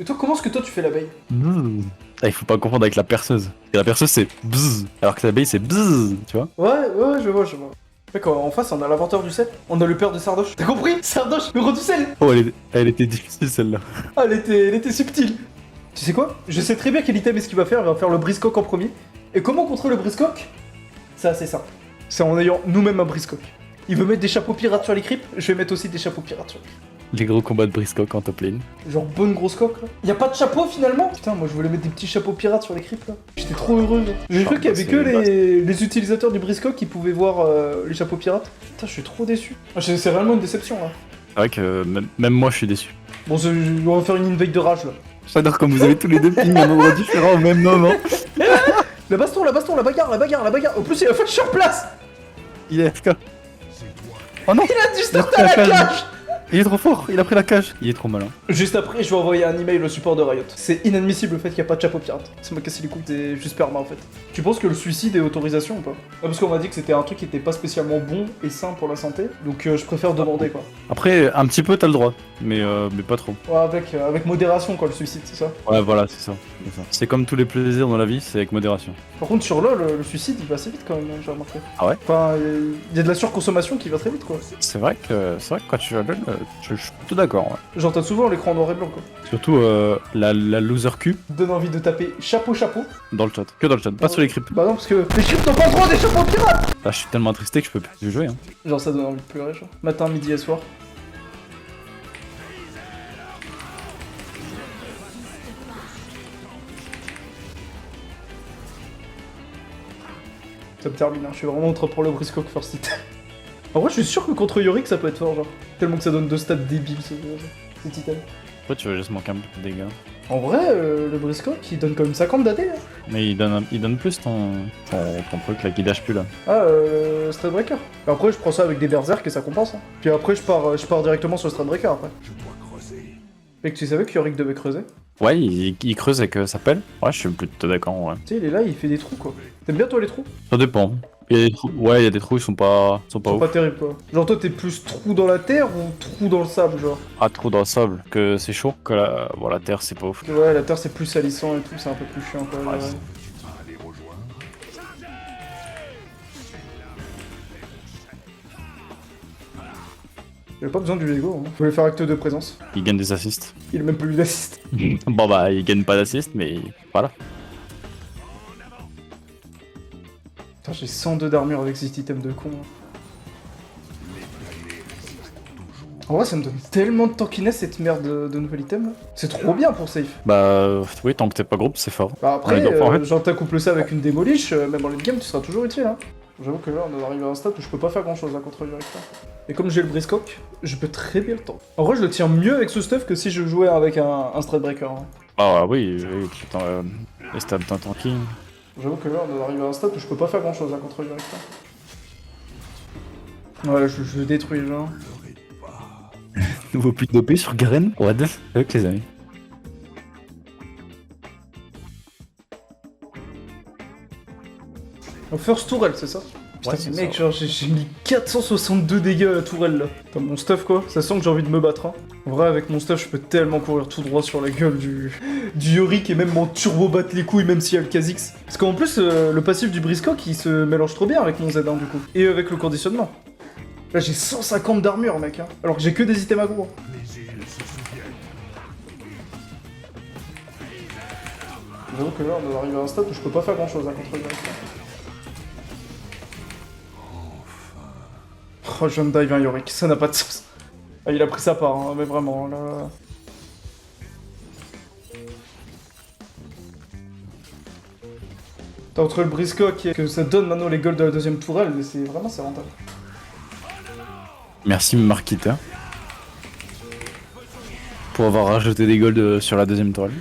Et toi, comment est-ce que toi tu fais l'abeille? Bzzz. Ah, il faut pas confondre avec la perceuse. Et la perceuse c'est bzzz, alors que l'abeille c'est bzzz, tu vois. Ouais, je vois, je vois. Mec, en face, on a l'inventeur du sel. On a le père de Sardoche. T'as compris? Sardoche, le roi du sel. Oh, elle était difficile celle-là. Ah, elle était subtile. Tu sais quoi? Je sais très bien quel item est-ce qu'il va faire. Il va faire le briscoque en premier. Et comment contrer le briscoque? C'est assez simple. C'est en ayant nous-mêmes un briscoque. Il veut mettre des chapeaux pirates sur les creeps. Je vais mettre aussi des chapeaux pirates sur les creeps. Les gros combats de briscoque en top lane. Genre bonne grosse coque là. Y'a pas de chapeau finalement? Putain, moi je voulais mettre des petits chapeaux pirates sur les creeps là. J'étais trop heureux là. J'ai cru qu'il y avait que les utilisateurs du briscoque qui pouvaient voir les chapeaux pirates. Putain, je suis trop déçu. Ah, c'est réellement une déception là. C'est vrai que même moi je suis déçu. Bon, on va faire une invade de rage là. J'adore comme vous avez tous les deux ping à un endroit différent au même moment. La baston, la bagarre, la bagarre, la bagarre. En plus, il a fait sur place. Il est FK. Oh non, Il a dû il a starter pris à la la cage. cage. Il est trop fort, il a pris la cage. Il est trop malin. Juste après, je vais envoyer un email au support de Riot. C'est inadmissible le fait qu'il n'y a pas de chapeau pirate. Ça m'a cassé les couilles, c'est juste perma en fait. Tu penses que le suicide est autorisation ou pas? Parce qu'on m'a dit que c'était un truc qui était pas spécialement bon et sain pour la santé, donc je préfère demander quoi. Après, un petit peu t'as le droit, mais pas trop. Ouais, avec modération quoi, le suicide, c'est ça. Ouais, voilà, c'est ça. C'est comme tous les plaisirs dans la vie, c'est avec modération. Par contre, sur LoL, le suicide il va assez vite quand même, hein, j'ai remarqué. Ah ouais? Enfin, il y a de la surconsommation qui va très vite quoi. C'est vrai que quand tu vas LoL, je suis plutôt d'accord. Ouais. Genre, t'as souvent l'écran noir et blanc quoi. Surtout la loser Q Donne envie de taper chapeau chapeau. dans le chat. Que dans le chat, pas sur les creeps. Bah non, parce que les chips n'ont pas le droit des chapeaux pirates. Là, je suis tellement attristé que je peux plus jouer. Hein. Genre, ça donne envie de pleurer, genre. Matin, midi et soir. Ça me termine, hein. Je suis vraiment trop pour le briscoque first hit. En vrai, je suis sûr que contre Yorick, ça peut être fort, genre. Tellement que ça donne 2 stats débiles, cet item. Après, tu vas juste manquer un peu de dégâts. En vrai, le briscoque, il donne quand même 50 d'AD, hein. Mais il donne plus ton truc là qui dash plus là. Ah, Threadbreaker. Après, je prends ça avec des berserk et ça compense, hein. Puis après, je pars directement sur le Threadbreaker, après. Mec, tu savais que Yorick devait creuser? Ouais, il creuse avec sa pelle. Ouais, je suis plutôt d'accord, ouais. Tu sais, il est là, il fait des trous, quoi. T'aimes bien, toi, les trous? Ça dépend. Il y a des trous, ouais, il y a des trous, ils sont pas C'est ouf. pas terrible, quoi. Genre, toi, t'es plus trou dans la terre ou trou dans le sable, genre? Ah, trou dans le sable, que c'est chaud, que la terre c'est pas ouf. Ouais, la terre, c'est plus salissant et tout, c'est un peu plus chiant, quoi. Ouais, Ouais. Il a pas besoin du Lego, hein. Faut lui faire acte de présence. Il gagne des assists. Il a même plus d'assist. Bon bah, il gagne pas d'assist, mais voilà. Putain, j'ai 102 d'armure avec cet item de con. Hein. En vrai, ça me donne tellement de tankiness cette merde de nouvel item. Là. C'est trop bien pour safe. Bah, oui, tant que t'es pas groupe, c'est fort. Bah après, Ouais, donc, en fait- genre t'as couplé ça avec une démolish, même en late game, tu seras toujours utile. Hein. J'avoue que là, on est arrivé à un stade où je peux pas faire grand chose là, contre Yorick. Et comme j'ai le briscoque, je peux très bien le temps. En vrai, je le tiens mieux avec ce stuff que si je jouais avec un Threadbreaker. Hein. Ah oui, putain, les stats d'un tanking. J'avoue que là, on est arrivé à un stade où je peux pas faire grand chose là, contre Yorick. Ouais, je détruis genre. Nouveau pic d'OP sur Garen. What the fuck, les amis. First tourelle, c'est ça? Putain, Ouais, mais c'est mec, ça. genre j'ai mis 462 dégâts à la tourelle là. Putain, mon stuff quoi, ça sent que j'ai envie de me battre. Hein. En vrai, avec mon stuff, je peux tellement courir tout droit sur la gueule du Yorick et même m'en turbo battre les couilles, même s'il y a le Kha'Zix. Parce qu'en plus, le passif du briscoque il se mélange trop bien avec mon Z1 du coup. Et avec le conditionnement. Là, j'ai 150 d'armure, mec. Hein. Alors que j'ai que des items aggro. J'avoue que là, on est arrivé à un stade où je peux pas faire grand chose hein, contre Yorick. Oh, je viens de dive un Yorick, ça n'a pas de sens. Ah, il a pris sa part, hein, mais vraiment, là... T'as entre le briscoque et que ça donne maintenant les golds de la deuxième tourelle, mais c'est vraiment c'est rentable. Merci Marquita. Pour avoir rajouté des golds sur la deuxième toile.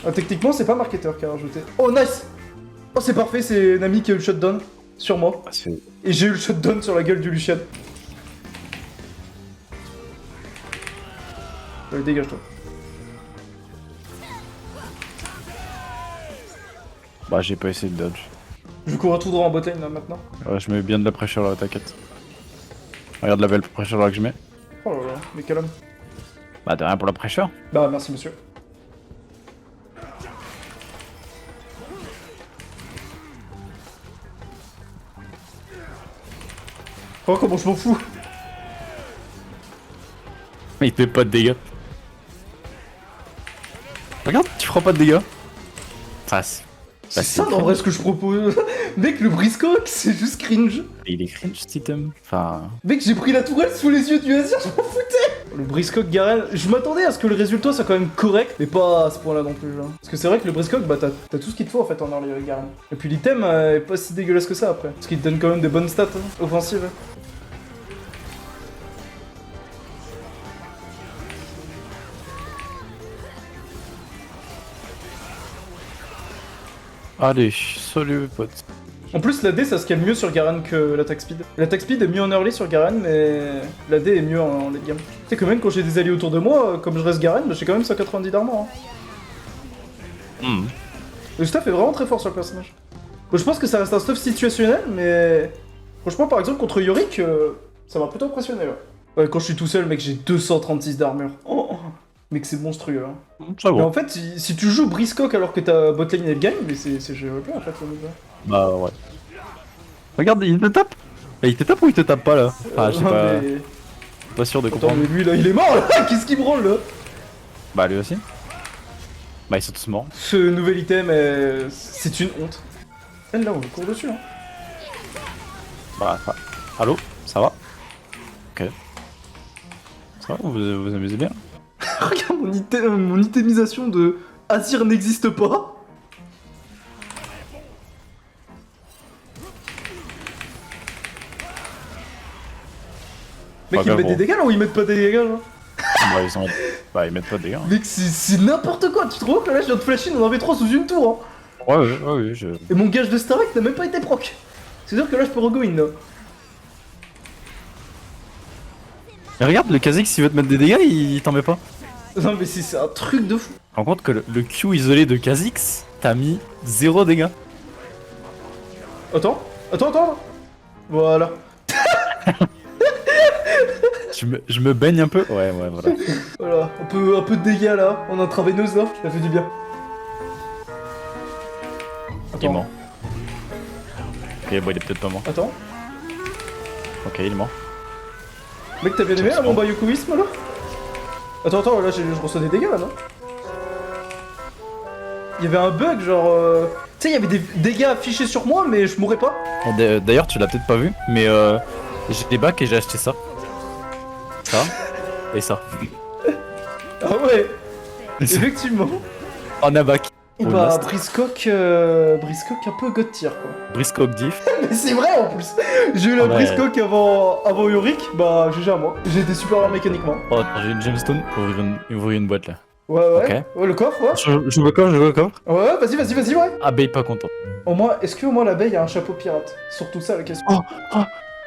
Ah, techniquement, c'est pas Marketer qui a rajouté. Oh, nice. Oh, c'est parfait, c'est Nami qui a eu le shutdown sur moi. Ah, c'est... Et j'ai eu le shutdown sur la gueule du Lucian. Allez, dégage-toi. Bah, j'ai pas essayé de dodge. Je cours tout droit en botlane là maintenant. Ouais, je mets bien de la pressure là, t'inquiète. Regarde la belle pressure là que je mets. Oh là là, mais calme. Bah, de rien pour la prêcheur. Bah, merci, monsieur. Oh, comment je m'en fous. Il te fait pas de dégâts. Regarde, tu feras pas de dégâts. Face. C'est ça, en vrai, ce que je propose. Mec, le briscoque, c'est juste cringe. Il est cringe cet item. Enfin. Mec, j'ai pris la tourelle sous les yeux du Azir, je m'en foutais. Le briscoque Garen, je m'attendais à ce que le résultat soit quand même correct, mais pas à ce point-là non plus. Genre. Parce que c'est vrai que le briscoque, bah t'as tout ce qu'il te faut en fait en early avec Garen. Et puis l'item est pas si dégueulasse que ça après. Parce qu'il te donne quand même des bonnes stats offensives. Allez, salut pote. En plus, la D ça scale mieux sur Garen que l'attaque speed. L'attaque speed est mieux en early sur Garen, mais la D est mieux en late game. Tu sais que même quand j'ai des alliés autour de moi, comme je reste Garen, bah, j'ai quand même 190 d'armor. Hein. Le stuff est vraiment très fort sur le personnage. Bon, je pense que ça reste un stuff situationnel, mais franchement, par exemple, contre Yorick, ça m'a plutôt impressionné. Ouais, quand je suis tout seul, mec, j'ai 236 d'armure. Oh, mec, c'est monstrueux. Hein. Ça Mais va. en fait, si tu joues Briscoque alors que ta botlane elle gagne, mais c'est GVP en fait. Bah ouais. Regarde, il te tape. Et il te tape ou il te tape pas là? Ah, je sais pas. Mais... Pas sûr de Attends, comprendre. mais lui là, il est mort là. Qu'est-ce qu'il branle là? Bah lui aussi. Bah ils sont tous morts. Ce nouvel item, c'est une honte. Elle là, on court dessus. Hein. Bah, allô? Ça va? Ok. Ça va? Vous vous amusez bien? Regarde mon itemisation de Azir n'existe pas. Mec, Pas ils mettent grave, des dégâts là ou ils mettent pas des dégâts là? Bah ils sont. Bah ils mettent pas de dégâts. Mec, c'est n'importe quoi. Tu te rends compte que là, je viens de flash in en V3 sous une tour. Hein. Ouais, je. Et mon gage de Stark n'a même pas été proc. C'est-à-dire que là, je peux re-go in là. Mais regarde, le Kha'Zix s'il veut te mettre des dégâts, il t'en met pas. Non, mais c'est un truc de fou. Tu te rends compte que le Q isolé de Kha'Zix, t'as mis 0 dégâts. Attends. Voilà. Je me baigne un peu. Ouais, voilà. Voilà, un peu de dégâts là, en intraveineuse là, ça fait du bien. Il est mort. Ok, bon, il est peut-être pas mort. Attends. Ok, il est mort. Mec, t'as bien aimé là, mon Bayokuisme là? Attends, là je reçois des dégâts là, non? Il y avait un bug genre... Tu sais, il y avait des dégâts affichés sur moi, mais je mourrais pas. D'ailleurs, tu l'as peut-être pas vu, mais j'ai des bacs et j'ai acheté ça. Ça et ça. Ah ouais. Effectivement. En abac. Et bah, Briscoque un peu god tier quoi. Briscoque diff. Mais c'est vrai en plus. J'ai eu la Ouais. Briscoque avant Yorick, bah GG à moi. J'ai été super rare mécaniquement. Oh, attends, j'ai une gemstone pour ouvrir une boîte là. Ouais. Ok. Ouais, le coffre, ouais. Je veux le coffre. Ouais, vas-y, ouais. Abeille pas content. Au moins, est-ce que au moins l'abeille a un chapeau pirate? Surtout ça la question.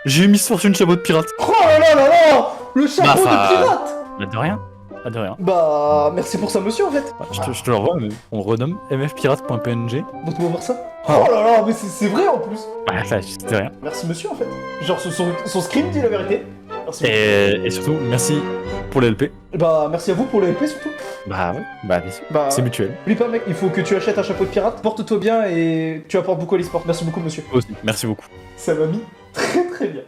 J'ai mis sur une chapeau de pirate. Oh là le chapeau Bah, de pirate. Bah de rien. Ah, de rien. Bah, merci pour ça, monsieur, en fait. Je te le revois, mais on renomme mfpirate.png. Montre-moi voir ça. Ah. Oh là là, mais c'est vrai en plus. Bah ça, c'était rien. Merci, monsieur, en fait. Genre, son script dit la vérité. Merci. Et surtout, merci pour les LP. Bah, merci à vous pour les LP surtout. Bah ouais, bah Bah, c'est mutuel. oublie pas, mec, il faut que tu achètes un chapeau de pirate. Porte-toi bien et tu apportes beaucoup à l'e-sport. Merci beaucoup, monsieur. Toi aussi, merci beaucoup. Ça m'a mis très bien.